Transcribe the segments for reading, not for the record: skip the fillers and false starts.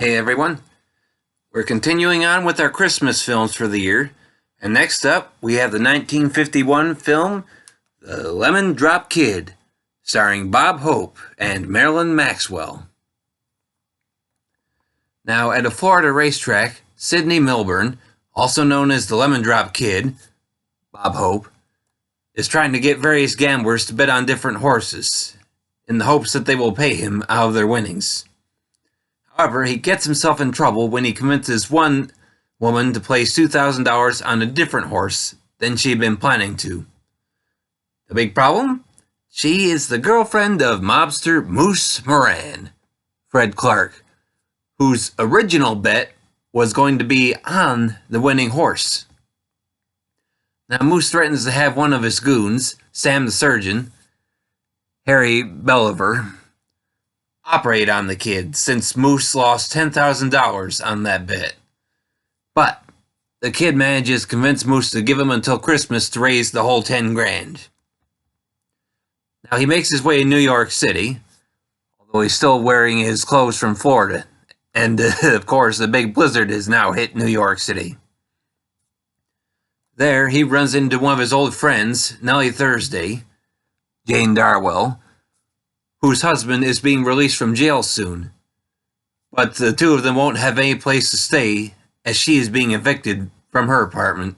Hey everyone, we're continuing on with our Christmas films for the year, and next up we have the 1951 film The Lemon Drop Kid, starring Bob Hope and Marilyn Maxwell. Now, at a Florida racetrack, Sidney Milburn, also known as the Lemon Drop Kid, Bob Hope, is trying to get various gamblers to bet on different horses, in the hopes that they will pay him out of their winnings. However, he gets himself in trouble when he convinces one woman to place $2,000 on a different horse than she had been planning to. The big problem? She is the girlfriend of mobster Moose Moran, Fred Clark, whose original bet was going to be on the winning horse. Now, Moose threatens to have one of his goons, Sam the surgeon, Harry Belliver, operate on the kid, since Moose lost $10,000 on that bet. But the kid manages to convince Moose to give him until Christmas to raise the whole 10 grand. Now he makes his way to New York City, although he's still wearing his clothes from Florida. And of course, the big blizzard has now hit New York City. There, he runs into one of his old friends, Nellie Thursday, Jane Darwell, whose husband is being released from jail soon. But the two of them won't have any place to stay, as she is being evicted from her apartment.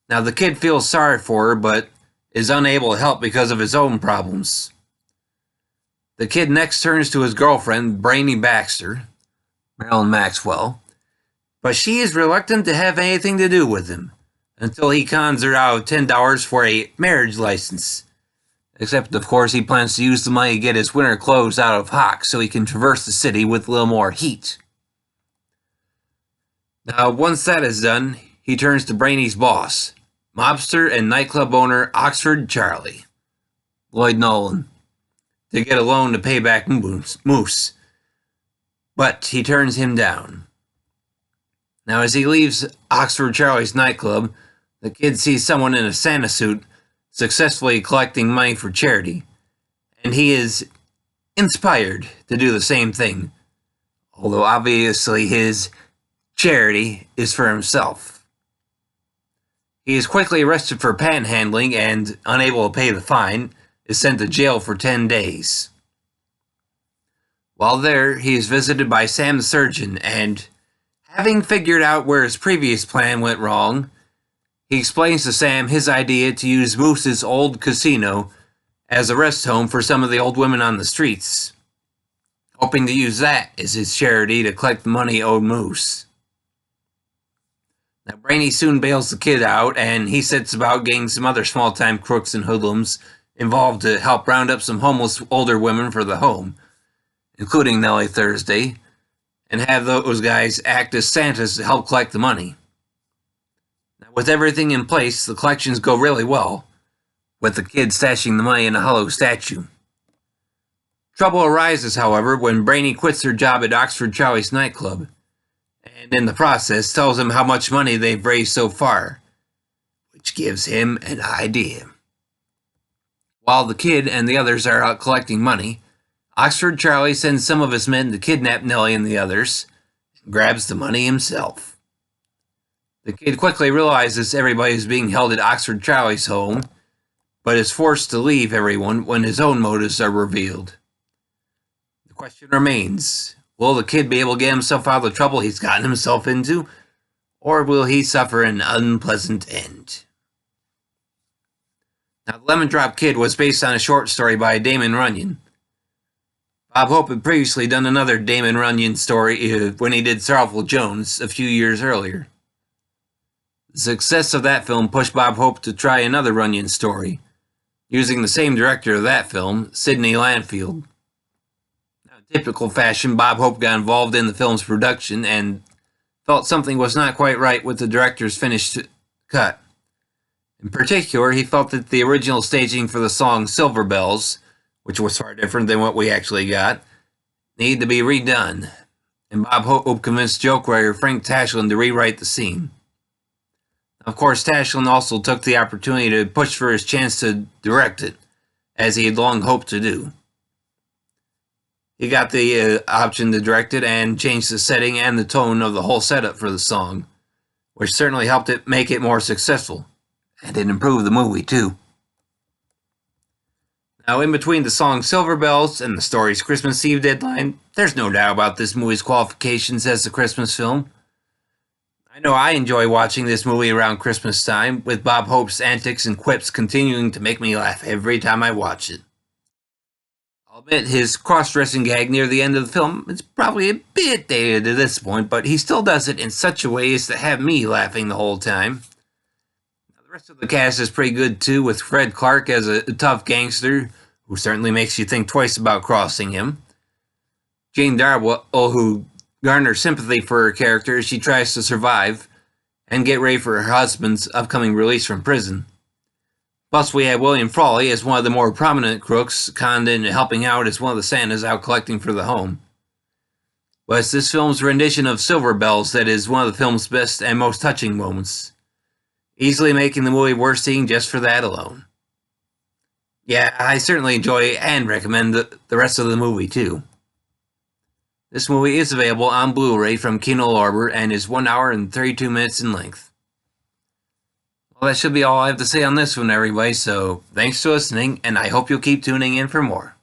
Now, the kid feels sorry for her, but is unable to help because of his own problems. The kid next turns to his girlfriend, Brainy Baxter, Marilyn Maxwell, but she is reluctant to have anything to do with him, until he cons her out of $10 for a marriage license. Except, of course, he plans to use the money to get his winter clothes out of hock so he can traverse the city with a little more heat. Now, once that is done, he turns to Brainy's boss, mobster and nightclub owner Oxford Charlie, Lloyd Nolan, to get a loan to pay back Moose. But he turns him down. Now, as he leaves Oxford Charlie's nightclub, the kid sees someone in a Santa suit successfully collecting money for charity, and he is inspired to do the same thing, although obviously his charity is for himself. He is quickly arrested for panhandling and, unable to pay the fine, is sent to jail for 10 days. While there, he is visited by Sam the surgeon, and, having figured out where his previous plan went wrong, he explains to Sam his idea to use Moose's old casino as a rest home for some of the old women on the streets, hoping to use that as his charity to collect the money owed Moose. Now, Brainy soon bails the kid out, and he sets about getting some other small-time crooks and hoodlums involved to help round up some homeless older women for the home, including Nellie Thursday, and have those guys act as Santas to help collect the money. Now, with everything in place, the collections go really well, with the kid stashing the money in a hollow statue. Trouble arises, however, when Brainy quits her job at Oxford Charlie's nightclub, and in the process tells him how much money they've raised so far, which gives him an idea. While the kid and the others are out collecting money, Oxford Charlie sends some of his men to kidnap Nellie and the others, and grabs the money himself. The kid quickly realizes everybody is being held at Oxford Charlie's home, but is forced to leave everyone when his own motives are revealed. The question remains, will the kid be able to get himself out of the trouble he's gotten himself into, or will he suffer an unpleasant end? Now, The Lemon Drop Kid was based on a short story by Damon Runyon. Bob Hope had previously done another Damon Runyon story when he did Sorrowful Jones a few years earlier. The success of that film pushed Bob Hope to try another Runyon story, using the same director of that film, Sidney Lanfield. Now, in typical fashion, Bob Hope got involved in the film's production and felt something was not quite right with the director's finished cut. In particular, he felt that the original staging for the song Silver Bells, which was far different than what we actually got, needed to be redone, and Bob Hope convinced joke writer Frank Tashlin to rewrite the scene. Of course, Tashlin also took the opportunity to push for his chance to direct it, as he had long hoped to do. He got the option to direct it and change the setting and the tone of the whole setup for the song, which certainly helped it make it more successful. And it improved the movie, too. Now, in between the song Silver Bells and the story's Christmas Eve deadline, there's no doubt about this movie's qualifications as a Christmas film. I know I enjoy watching this movie around Christmas time, with Bob Hope's antics and quips continuing to make me laugh every time I watch it. I'll admit his cross-dressing gag near the end of the film is probably a bit dated at this point, but he still does it in such a way as to have me laughing the whole time. Now, the rest of the cast is pretty good too, with Fred Clark as a tough gangster, who certainly makes you think twice about crossing him. Jane Darwell, who garners sympathy for her character as she tries to survive and get ready for her husband's upcoming release from prison. Plus, we have William Frawley as one of the more prominent crooks, conned into helping out as one of the Santas out collecting for the home. But it's this film's rendition of Silver Bells that is one of the film's best and most touching moments, easily making the movie worth seeing just for that alone. Yeah, I certainly enjoy and recommend the rest of the movie too. This movie is available on Blu-ray from Kino Lorber and is 1 hour and 32 minutes in length. Well, that should be all I have to say on this one, everybody, so thanks for listening, and I hope you'll keep tuning in for more.